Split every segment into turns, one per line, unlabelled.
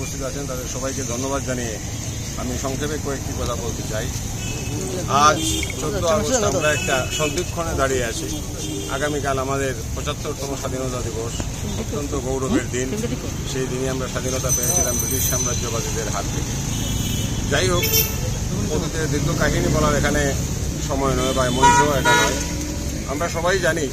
উপস্থিত আছেন তাদের সবাইকে ধন্যবাদ জানিয়ে আমি সংক্ষেপে কয়েকটি কথা বলতে চাই। আজ 14 আগস্ট আমরা একটা সন্ধিক্ষণে দাঁড়িয়ে আছি। আগামীকাল আমাদের 75তম স্বাধীনতা দিবস, অত্যন্ত গৌরবের দিন। সেই দিনে আমরা স্বাধীনতা পেয়েছিলাম ব্রিটিশ সাম্রাজ্যবাদীদের হাত থেকে। যাই হোক, অতীতের দীর্ঘ কাহিনী বলার এখানে সময় নয় বা মঞ্চ এটা নয়। আমরা সবাই জানি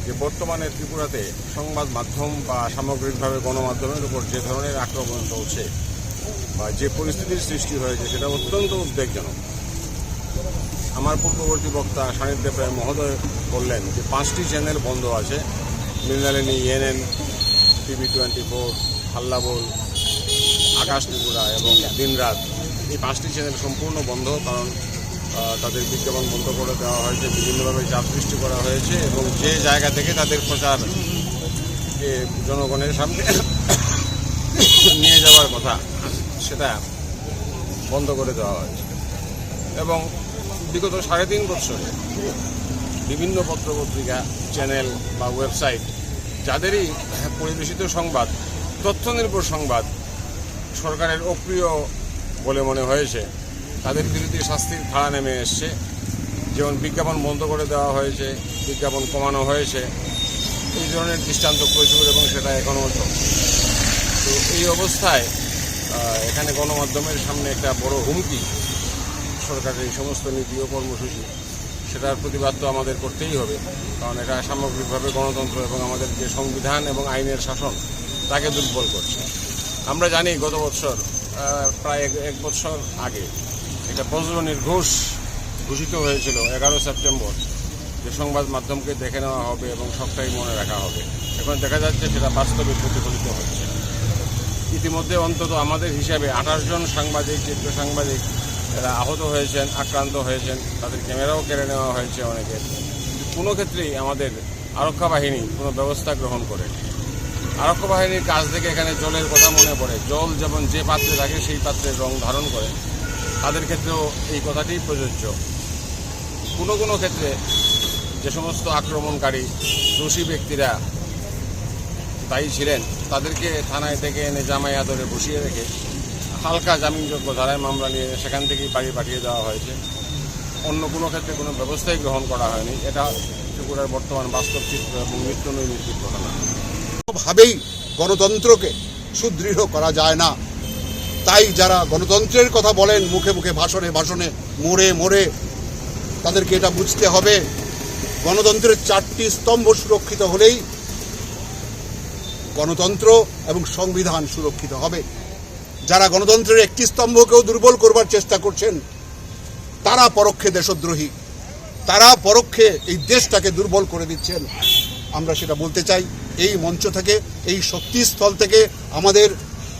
যে বর্তমানে ত্রিপুরাতে সংবাদ মাধ্যম বা সামগ্রিকভাবে গণমাধ্যমের উপর যে ধরনের আক্রমণ চলছে বা যে পরিস্থিতির সৃষ্টি হয়েছে সেটা অত্যন্ত উদ্বেগজনক। আমার পূর্ববর্তী বক্তা সান্নিধ্যে প্রায় মহোদয় বললেন যে 5টি চ্যানেল বন্ধ আছে, মৃণালিনী, ENN, TV24, হাল্লাবোল, আকাশ ত্রিপুরা এবং দিনরাত, এই 5টি চ্যানেল সম্পূর্ণ বন্ধ। কারণ তাদের বিজ্ঞাপন বন্ধ করে দেওয়া হয়েছে, বিভিন্নভাবে চাপ সৃষ্টি করা হয়েছে এবং যে জায়গা থেকে তাদের প্রচার জনগণের সামনে নিয়ে যাওয়ার কথা সেটা বন্ধ করে দেওয়া হয়েছে। এবং বিগত 3.5 বছরে বিভিন্ন পত্রপত্রিকা, চ্যানেল বা ওয়েবসাইট যাদেরই পরিবেশিত সংবাদ, তথ্য নির্ভর সংবাদ সরকারের অপ্রিয় বলে মনে হয়েছে, তাদের বিরুদ্ধে শাস্তির ধারা নেমে এসছে। যেমন বিজ্ঞাপন বন্ধ করে দেওয়া হয়েছে, বিজ্ঞাপন কমানো হয়েছে, এই ধরনের দৃষ্টান্ত প্রচুর এবং সেটা এখনও চলছে। তো এই অবস্থায় এখানে গণমাধ্যমের সামনে একটা বড় হুমকি সরকারের এই সমস্ত নীতি ও কর্মসূচি, সেটার প্রতিবাদ তো আমাদের করতেই হবে। কারণ এটা সামগ্রিকভাবে গণতন্ত্র এবং আমাদের যে সংবিধান এবং আইনের শাসন তাকে দুর্বল করছে। আমরা জানি গত বছর প্রায় 1 বছর আগে এটা বজ্র নির্ঘোষ ঘোষিত হয়েছিল 11 সেপ্টেম্বর, যে সংবাদ মাধ্যমকে দেখে নেওয়া হবে এবং সবটাই মনে রাখা হবে। এখন দেখা যাচ্ছে সেটা বাস্তবে প্রতিফলিত হচ্ছে। ইতিমধ্যে অন্তত আমাদের হিসাবে 28 জন সাংবাদিক, চিত্র সাংবাদিক এরা আহত হয়েছেন, আক্রান্ত হয়েছেন, তাদের ক্যামেরাও কেড়ে নেওয়া হয়েছে অনেকের। কোনো ক্ষেত্রেই আমাদের আরক্ষা বাহিনী কোনো ব্যবস্থা গ্রহণ করে। আরক্ষা বাহিনীর কাছ থেকে এখানে জলের কথা মনে পড়ে। জল যেমন যে পাত্রে থাকে সেই পাত্রের রং ধারণ করে, তাদের ক্ষেত্রেও এই কথাটি প্রযোজ্য। কোনো ক্ষেত্রে যে সমস্ত আক্রমণকারী দোষী ব্যক্তিরা দায়ী ছিলেন তাদেরকে থানায় থেকে এনে জামাই আদরে বসিয়ে রেখে হালকা জামিনযোগ্য ধারায় মামলা নিয়ে সেখান থেকেই বাড়ি পাঠিয়ে দেওয়া হয়েছে। অন্য কোনো ক্ষেত্রে কোনো ব্যবস্থাই গ্রহণ করা হয়নি। এটা ত্রিপুরার বর্তমান বাস্তব চিত্র এবং নিত্য নৈমিত্তিক ঘটনা।
কোনোভাবেই গণতন্ত্রকে সুদৃঢ় করা যায় না। তাই যারা গণতন্ত্রের কথা বলেন মুখে মুখে, ভাষণে ভাষণে, মোড়ে মোড়ে, তাদেরকে এটা বুঝতে হবে গণতন্ত্রের 4টি স্তম্ভ সুরক্ষিত হলেই গণতন্ত্র এবং সংবিধান সুরক্ষিত হবে। যারা গণতন্ত্রের একটি স্তম্ভকেও দুর্বল করবার চেষ্টা করছেন তারা পরোক্ষে দেশদ্রোহী, তারা পরোক্ষে এই দেশটাকে দুর্বল করে দিচ্ছেন। আমরা সেটা বলতে চাই এই মঞ্চ থেকে, এই শক্তিস্থল থেকে। আমাদের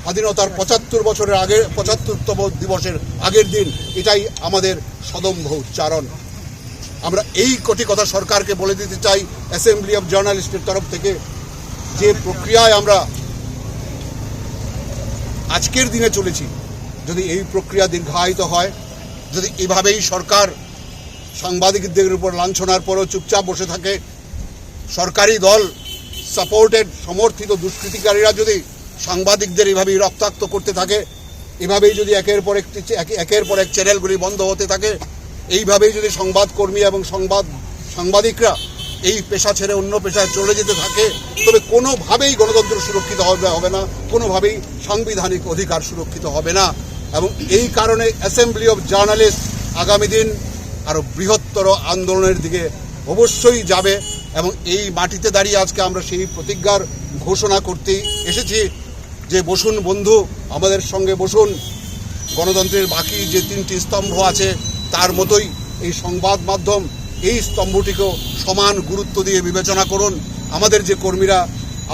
স্বাধীনতার 75 বছরের আগে, 75তম দিবসের আগের দিন, এটাই আমাদের সদম্ভ উচ্চারণ। আমরা এই কটি কথা সরকারকে বলে দিতে চাই অ্যাসেম্বলি অফ জার্নালিস্টের তরফ থেকে। যে প্রক্রিয়ায় আমরা আজকের দিনে চলেছি, যদি এই প্রক্রিয়া দীর্ঘায়িত হয়, যদি এভাবেই সরকার সাংবাদিকদের উপর লাঞ্ছনার পরও চুপচাপ বসে থাকে, সরকারি দল সাপোর্টেড সমর্থিত দুষ্কৃতিকারীরা যদি সাংবাদিকদের এভাবেই রক্তাক্ত করতে থাকে, এভাবেই যদি একের পর এক চ্যানেলগুলি বন্ধ হতে থাকে, এইভাবেই যদি সংবাদকর্মী এবং সাংবাদিকরা এই পেশা ছেড়ে অন্য পেশায় চলে যেতে থাকে, তবে কোনোভাবেই গণতন্ত্র সুরক্ষিত হবে না, কোনোভাবেই সাংবিধানিক অধিকার সুরক্ষিত হবে না। এবং এই কারণে অ্যাসেম্বলি অফ জার্নালিস্ট আগামী দিন আরও বৃহত্তর আন্দোলনের দিকে অবশ্যই যাবে। এবং এই মাটিতে দাঁড়িয়ে আজকে আমরা সেই প্রতিজ্ঞার ঘোষণা করতেই এসেছি যে বসুন বন্ধু, আমাদের সঙ্গে বসুন। গণতন্ত্রের বাকি যে 3টি স্তম্ভ আছে তার মতোই এই সংবাদ মাধ্যম, এই স্তম্ভটিকেও সমান গুরুত্ব দিয়ে বিবেচনা করুন। আমাদের যে কর্মীরা,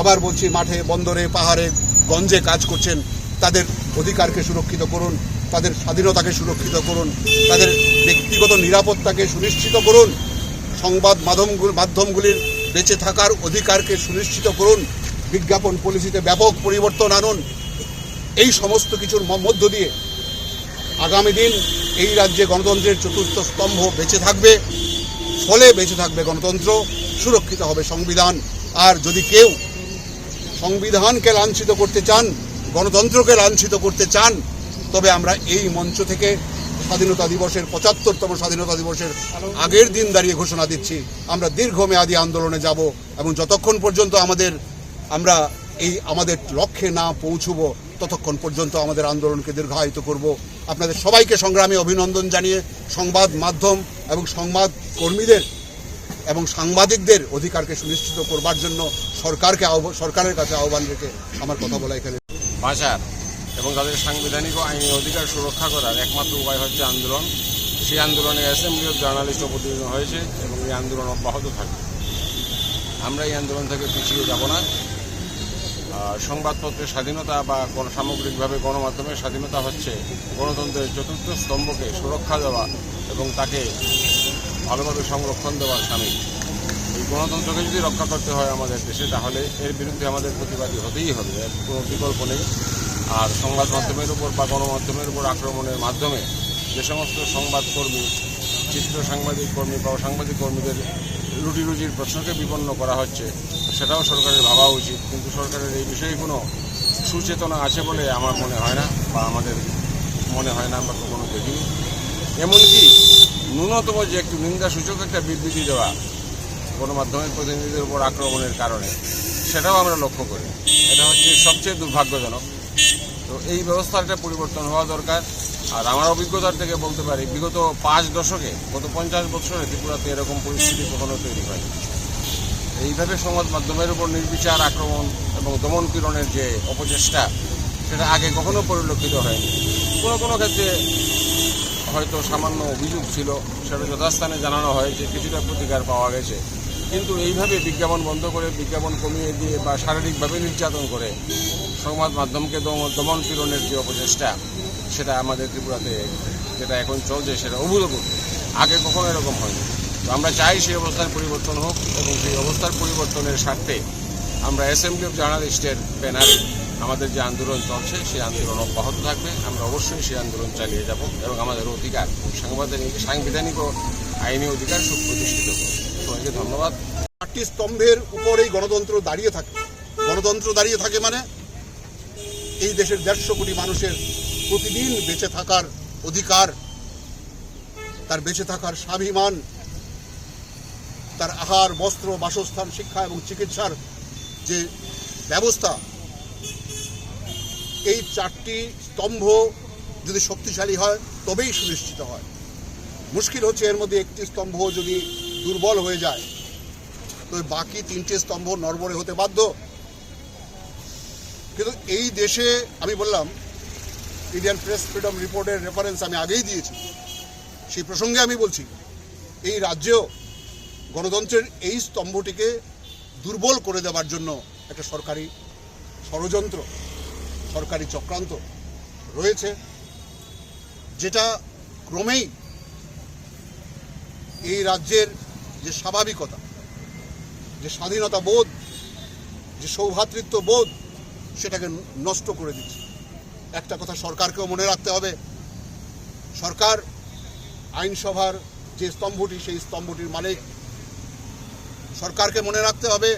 আবার বলছি, মাঠে, বন্দরে, পাহাড়ে, গঞ্জে কাজ করছেন, তাদের অধিকারকে সুরক্ষিত করুন, তাদের স্বাধীনতাকে সুরক্ষিত করুন, তাদের ব্যক্তিগত নিরাপত্তাকে সুনিশ্চিত করুন, সংবাদ মাধ্যমগুলির বেঁচে থাকার অধিকারকে সুনিশ্চিত করুন, বিজ্ঞাপন পলিসিতে ব্যাপক পরিবর্তন আনুন। এই সমস্ত কিছুর মধ্য দিয়ে আগামী দিন এই রাজ্যে গণতন্ত্রের 4র্থ স্তম্ভ বেঁচে থাকবে, ফলে বেঁচে থাকবে গণতন্ত্র, সুরক্ষিত হবে সংবিধান। আর যদি কেউ সংবিধানকে লাঞ্ছিত করতে চান, গণতন্ত্রকে লাঞ্ছিত করতে চান, তবে আমরা এই মঞ্চ থেকে স্বাধীনতা দিবসের 75তম স্বাধীনতা দিবসের আগের দিন দাঁড়িয়ে ঘোষণা দিচ্ছি, আমরা দীর্ঘমেয়াদী আন্দোলনে যাব এবং যতক্ষণ পর্যন্ত আমরা আমাদের লক্ষ্যে না পৌঁছব ততক্ষণ পর্যন্ত আমাদের আন্দোলনকে দীর্ঘায়িত করব। আপনাদের সবাইকে সংগ্রামে অভিনন্দন জানিয়ে সংবাদ মাধ্যম এবং সংবাদ কর্মীদের এবং সাংবাদিকদের অধিকারকে সুনিশ্চিত করবার জন্য সরকারের কাছে আহ্বান রেখে আমার কথা বলা এখানে।
ভাষার এবং তাদের সাংবিধানিক ও আইনি অধিকার সুরক্ষা করার একমাত্র উপায় হচ্ছে আন্দোলন। সেই আন্দোলনে অ্যাসেম্বলি অফ জার্নালিস্ট অবতীর্ণ হয়েছে এবং এই আন্দোলন অব্যাহত থাকবে। আমরা এই আন্দোলন থেকে পিছিয়ে যাব না। সংবাদপত্রের স্বাধীনতা বা সামগ্রিকভাবে গণমাধ্যমের স্বাধীনতা হচ্ছে গণতন্ত্রের চতুর্থ স্তম্ভকে সুরক্ষা দেওয়া এবং তাকে ভালোভাবে সংরক্ষণ দেওয়ার সামিল। এই গণতন্ত্রকে যদি রক্ষা করতে হয় আমাদের দেশে, তাহলে এর বিরুদ্ধে আমাদের প্রতিবাদী হতেই হবে, এর কোনো বিকল্প নেই। আর সংবাদ মাধ্যমের উপর বা গণমাধ্যমের উপর আক্রমণের মাধ্যমে যে সমস্ত সংবাদকর্মী, চিত্র সাংবাদিক কর্মী বা সাংবাদিক কর্মীদের রুটি রুজির প্রশ্নকে বিপন্ন করা হচ্ছে, সেটাও সরকারের ভাবা উচিত। কিন্তু সরকারের এই বিষয়ে কোনো সুচেতনা আছে বলে আমার মনে হয় না, বা আমাদের মনে হয় না, আমরা কখনো দেখিনি। এমনকি ন্যূনতম যে একটু নিন্দাসূচক একটা বিবৃতি দেওয়া গণমাধ্যমের প্রতিনিধিদের উপর আক্রমণের কারণে, সেটাও আমরা লক্ষ্য করি। এটা হচ্ছে সবচেয়ে দুর্ভাগ্যজনক। তো এই ব্যবস্থার একটা পরিবর্তন হওয়া দরকার। আর আমার অভিজ্ঞতার থেকে বলতে পারি, বিগত 5 দশকে, গত 50 বছরে ত্রিপুরাতে এরকম পরিস্থিতি কখনো তৈরি হয়নি। এইভাবে সংবাদ মাধ্যমের উপর নির্বিচার আক্রমণ এবং দমন পীড়নের যে অপচেষ্টা, সেটা আগে কখনো পরিলক্ষিত হয়নি। কোনো কোনো ক্ষেত্রে হয়তো সামান্য অভিযোগ ছিল, সেটা যথাস্থানে জানানো হয়েছে, কিছুটা প্রতিকার পাওয়া গেছে। কিন্তু এইভাবে বিজ্ঞাপন বন্ধ করে, বিজ্ঞাপন কমিয়ে দিয়ে বা শারীরিকভাবে নির্যাতন করে সংবাদ মাধ্যমকে দমন পীড়নের যে অপচেষ্টা, সেটা আমাদের ত্রিপুরাতে যেটা এখন চলছে সেটা অভূতপূর্ব। আগে কখনো এরকম হয়নি। তো আমরা চাই সেই অবস্থার পরিবর্তন হোক, এবং সেই অবস্থার পরিবর্তনের স্বার্থে আমরা অ্যাসেম্বলি অফ জার্নালিস্টের ব্যানারে আমাদের যে আন্দোলন চলছে, সেই আন্দোলন অব্যাহত থাকবে। আমরা অবশ্যই সেই আন্দোলন চালিয়ে যাব এবং আমাদের অধিকার, সাংবিধানিক ও আইনি অধিকার সুপ্রতিষ্ঠিত করব। সবাইকে ধন্যবাদ।
8টি স্তম্ভের উপরেই গণতন্ত্র দাঁড়িয়ে থাকে। গণতন্ত্র দাঁড়িয়ে থাকে মানে এই দেশের 150 কোটি মানুষের প্রতিদিন বেঁচে থাকার অধিকার, তার বেঁচে থাকার স্বাভিমান, তার আহার, বস্ত্র, বাসস্থান, শিক্ষা এবং চিকিৎসার যে ব্যবস্থা, এই 4টি স্তম্ভ যদি শক্তিশালী হয় তবেই সুনিশ্চিত হয়। মুশকিল হচ্ছে এর মধ্যে একটি স্তম্ভ যদি দুর্বল হয়ে যায়, তো বাকি 3টে স্তম্ভ নড়বড়ে হতে বাধ্য। কিন্তু এই দেশে, আমি বললাম, ইন্ডিয়ান প্রেস ফ্রিডম রিপোর্টের রেফারেন্স আমি আগেই দিয়েছি, সেই প্রসঙ্গে আমি বলছি, এই রাজ্যেও গণতন্ত্রের এই স্তম্ভটিকে দুর্বল করে দেওয়ার জন্য একটা সরকারি ষড়যন্ত্র, সরকারি চক্রান্ত রয়েছে, যেটা ক্রমেই এই রাজ্যের যে স্বাভাবিকতা, যে স্বাধীনতা বোধ, যে সৌভ্রাতৃত্ব বোধ, সেটাকে নষ্ট করে দিচ্ছে। একটা কথা সরকারকেও মনে রাখতে হবে, সরকার আইনসভার যে স্তম্ভটি, সেই স্তম্ভটির মালিক। সরকারকে মনে রাখতে হবে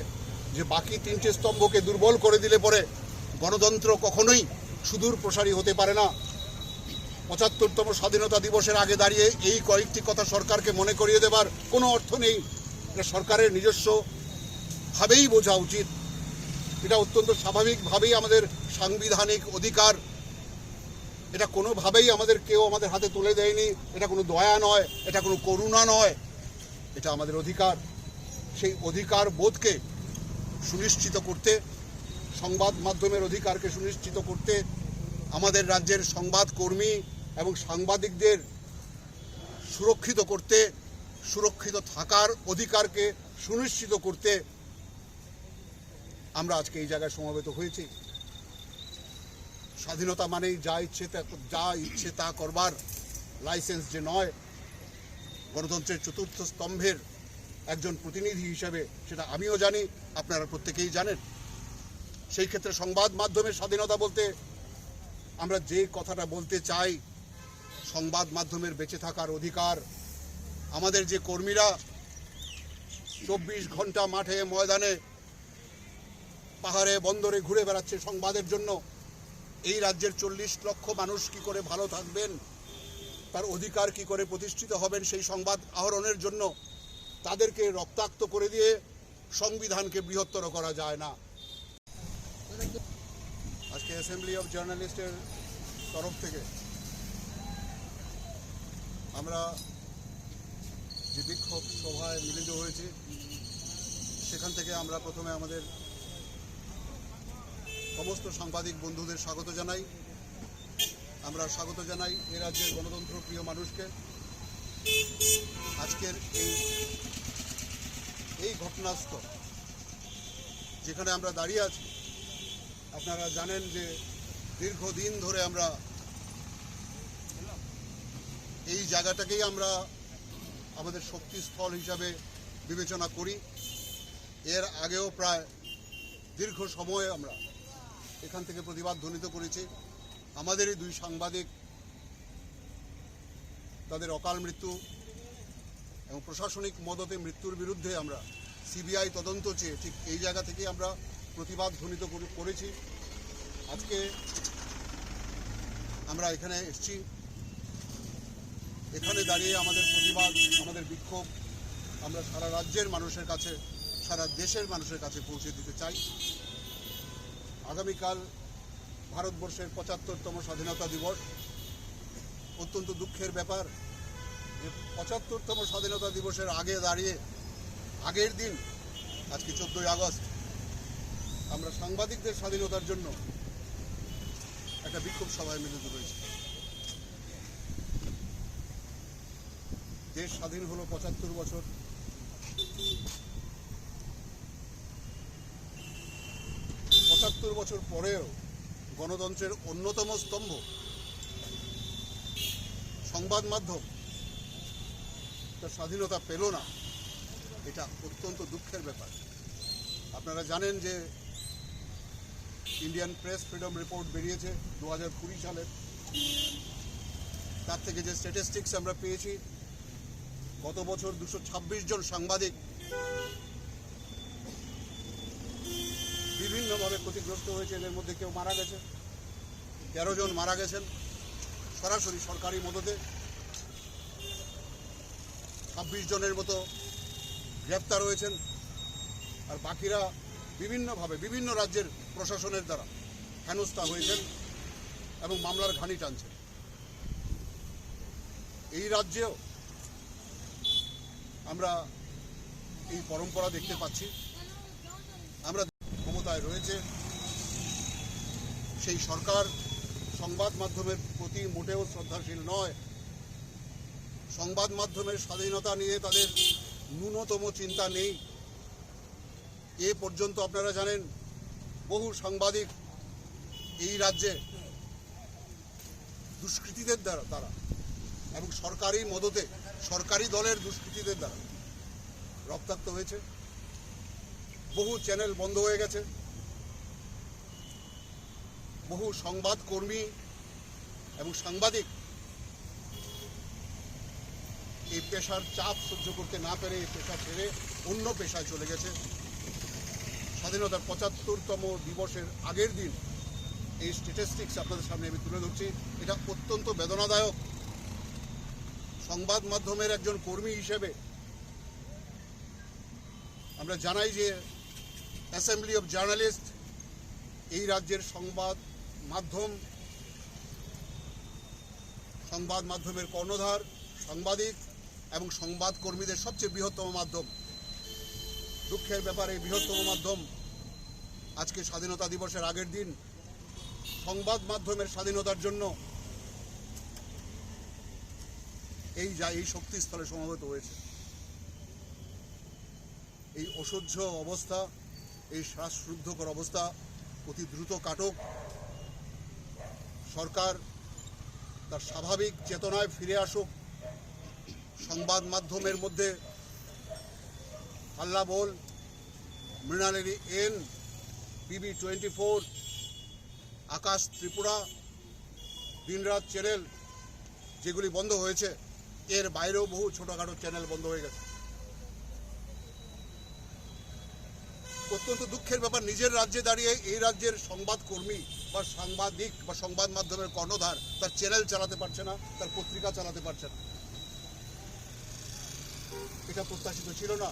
যে বাকি 3টে স্তম্ভকে দুর্বল করে দিলে পরে গণতন্ত্র কখনোই সুদূর প্রসারী হতে পারে না। 75তম স্বাধীনতা দিবসের আগে দাঁড়িয়ে এই কয়েকটি কথা সরকারকে মনে করিয়ে দেবার কোনো অর্থ নেই। এটা সরকারের নিজস্বভাবেই বোঝা উচিত। এটা অত্যন্ত স্বাভাবিকভাবেই আমাদের সাংবিধানিক অধিকার। এটা কোনোভাবেই কেউ আমাদের হাতে তুলে দেয়নি। এটা কোনো দয়া নয়, এটা কোনো করুণা নয়, এটা আমাদের অধিকার। সেই অধিকার বোধকে সুনিশ্চিত করতে, সংবাদ মাধ্যমের অধিকারকে সুনিশ্চিত করতে, আমাদের রাজ্যের সংবাদকর্মী এবং সাংবাদিকদের সুরক্ষিত করতে, সুরক্ষিত থাকার অধিকারকে সুনিশ্চিত করতে আমরা আজকে এই জায়গায় সমবেত হয়েছি। স্বাধীনতা মানেই যা ইচ্ছে তা করবার লাইসেন্স যে নয়, গণতন্ত্রের চতুর্থ স্তম্ভের একজন প্রতিনিধি হিসেবে সেটা আমিও জানি, আপনারা প্রত্যেকেই জানেন। সেই ক্ষেত্রে সংবাদ মাধ্যমের স্বাধীনতা বলতে আমরা যে কথাটা বলতে চাই, সংবাদ মাধ্যমের বেঁচে থাকার অধিকার। আমাদের যে কর্মীরা 24 ঘন্টা মাঠে, ময়দানে, পাহাড়ে, বন্দরে ঘুরে বেড়াচ্ছে সংবাদের জন্য, এই রাজ্যের 40 লক্ষ মানুষ কি করে ভালো থাকবেন, তার অধিকার কি করে প্রতিষ্ঠিত হবেন, সেই সংবাদ আহরণের জন্য তাদেরকে রক্তাক্ত করে দিয়ে সংবিধানকে বৃহত্তর করা যায় না। আজকে অ্যাসেম্বলি অফ জার্নালিস্টের তরফ থেকে আমরা যে বিক্ষোভ সভায় মিলিত হয়েছি, সেখান থেকে আমরা প্রথমে আমাদের সমস্ত সাংবাদিক বন্ধুদের স্বাগত জানাই। আমরা স্বাগত জানাই এ রাজ্যের গণতন্ত্র প্রিয় মানুষকে। আজকের এই ঘটনাস্থল যেখানে আমরা দাঁড়িয়ে আছি, আপনারা জানেন যে দীর্ঘদিন ধরে আমরা এই জায়গাটাকেই আমরা আমাদের শক্তিস্থল হিসাবে বিবেচনা করি। এর আগেও প্রায় দীর্ঘ সময় আমরা এখান থেকে প্রতিবাদ ধ্বনিত করেছি। আমাদেরই 2 সাংবাদিক তাদের অকাল মৃত্যু এবং প্রশাসনিক মদতে মৃত্যুর বিরুদ্ধে আমরা সিবিআই তদন্ত চেয়ে ঠিক এই জায়গা থেকেই আমরা প্রতিবাদ ধ্বনিত করেছি। আজকে আমরা এখানে এসেছি, এখানে দাঁড়িয়ে আমাদের প্রতিবাদ, আমাদের বিক্ষোভ আমরা সারা রাজ্যের মানুষের কাছে, সারা দেশের মানুষের কাছে পৌঁছে দিতে চাই। আগামীকাল ভারতবর্ষের 75তম স্বাধীনতা দিবস। অত্যন্ত দুঃখের ব্যাপার যে 75তম স্বাধীনতা দিবসের আগে দাঁড়িয়ে আগের দিন আজকে 14ই আগস্ট আমরা সাংবাদিকদের স্বাধীনতার জন্য একটা বিক্ষোভ সভায় মিলিত হয়েছি। দেশ স্বাধীন হলো 75 বছর। 75 বছর পরেও গণতন্ত্রের অন্যতম স্তম্ভ সংবাদ মাধ্যম তার স্বাধীনতা পেল না। এটা অত্যন্ত দুঃখের ব্যাপার। আপনারা জানেন যে ইন্ডিয়ান প্রেস ফ্রিডম রিপোর্ট বেরিয়েছে 2020 সালের। তার থেকে যে স্ট্যাটিস্টিক্স আমরা পেয়েছি, গত বছর 226 জন সাংবাদিক বিভিন্নভাবে ক্ষতিগ্রস্ত হয়েছে। এদের মধ্যে কেউ মারা গেছে, 13 জন মারা গেছেন সরাসরি সরকারি মদতে। 26 জনের মতো গ্রেপ্তার হয়েছেন, আর বাকিরা বিভিন্নভাবে বিভিন্ন রাজ্যের প্রশাসনের দ্বারা হেনস্থা হয়েছেন এবং মামলার ঘানি টানছেন। এই রাজ্যেও আমরা এই পরম্পরা দেখতে পাচ্ছি। আমরা ক্ষমতায় রয়েছে সেই সরকার সংবাদ মাধ্যমের প্রতি মোটেও শ্রদ্ধাশীল নয়। সংবাদ মাধ্যমের স্বাধীনতা নিয়ে তাদের ন্যূনতম চিন্তা নেই। এ পর্যন্ত আপনারা জানেন বহু সাংবাদিক এই রাজ্যে দুষ্কৃতীদের দ্বারা এবং সরকারি মদতে সরকারি দলের দুষ্কৃতীদের দ্বারা রক্তাক্ত হয়েছে। বহু চ্যানেল বন্ধ হয়ে গেছে। বহু সংবাদকর্মী এবং সাংবাদিক এই পেশার চাপ সহ্য করতে না পেরে এই পেশা ছেড়ে অন্য পেশায় চলে গেছে। স্বাধীনতার 75তম দিবসের আগের দিন এই স্ট্যাটিস্টিক্স আপনাদের সামনে আমি তুলে ধরছি। এটা অত্যন্ত বেদনাদায়ক। সংবাদ মাধ্যমের একজন কর্মী হিসেবে আমরা জানাই যে অ্যাসেম্বলি অফ জার্নালিস্ট এই রাজ্যের সংবাদ মাধ্যমের কর্ণধার, সাংবাদিক এবং সংবাদ কর্মীদের সবচেয়ে বৃহত্তম মাধ্যম। দুঃখের ব্যাপার, এই বৃহত্তম মাধ্যম আজকে স্বাধীনতা দিবসের আগের দিন সংবাদ মাধ্যমের স্বাধীনতার জন্য এই শক্তিস্থলে সমবেত হয়েছে। এই অসহ্য অবস্থা, এই শ্বাসরুদ্ধকর অবস্থা অতি দ্রুত কাটুক। সরকার তার স্বাভাবিক চেতনায় ফিরে আসুক। সংবাদ মাধ্যমের মধ্যে হাল্লা বোল, মৃণালিনী এন, PB 24, আকাশ ত্রিপুরা, দিনরাত চ্যানেল যেগুলি বন্ধ হয়েছে, এর বাইরেও বহু ছোটখাটো চ্যানেল বন্ধ হয়ে গেছে। অত্যন্ত দুঃখের ব্যাপার, নিজের রাজ্যে দাঁড়িয়ে এই রাজ্যের সংবাদকর্মী বা সাংবাদিক বা সংবাদ মাধ্যমের কর্ণধার তার চ্যানেল চালাতে পারছে না, তার পত্রিকা চালাতে পারছে না। এটা প্রত্যাশিত ছিল না।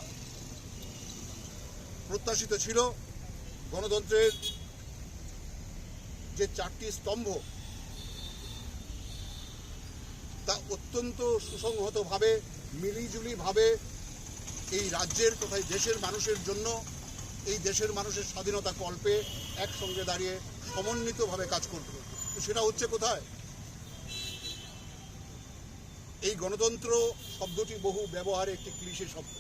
প্রত্যাশিত ছিল গণতন্ত্রের যে 4টি স্তম্ভ তা অত্যন্ত সুসংহতভাবে মিলিজুলিভাবে এই রাজ্যের তথা দেশের মানুষের জন্য, এই দেশের মানুষের স্বাধীনতা কল্পে একসঙ্গে দাঁড়িয়ে সমন্বিতভাবে কাজ করবে। তো সেটা হচ্ছে কোথায়? এই গণতন্ত্র শব্দটি বহু ব্যবহারে একটি ক্লিশে শব্দ,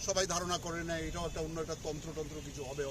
সবাই ধারণা করে নেয় এটাও একটা অন্য একটা তন্ত্র কিছু হবে।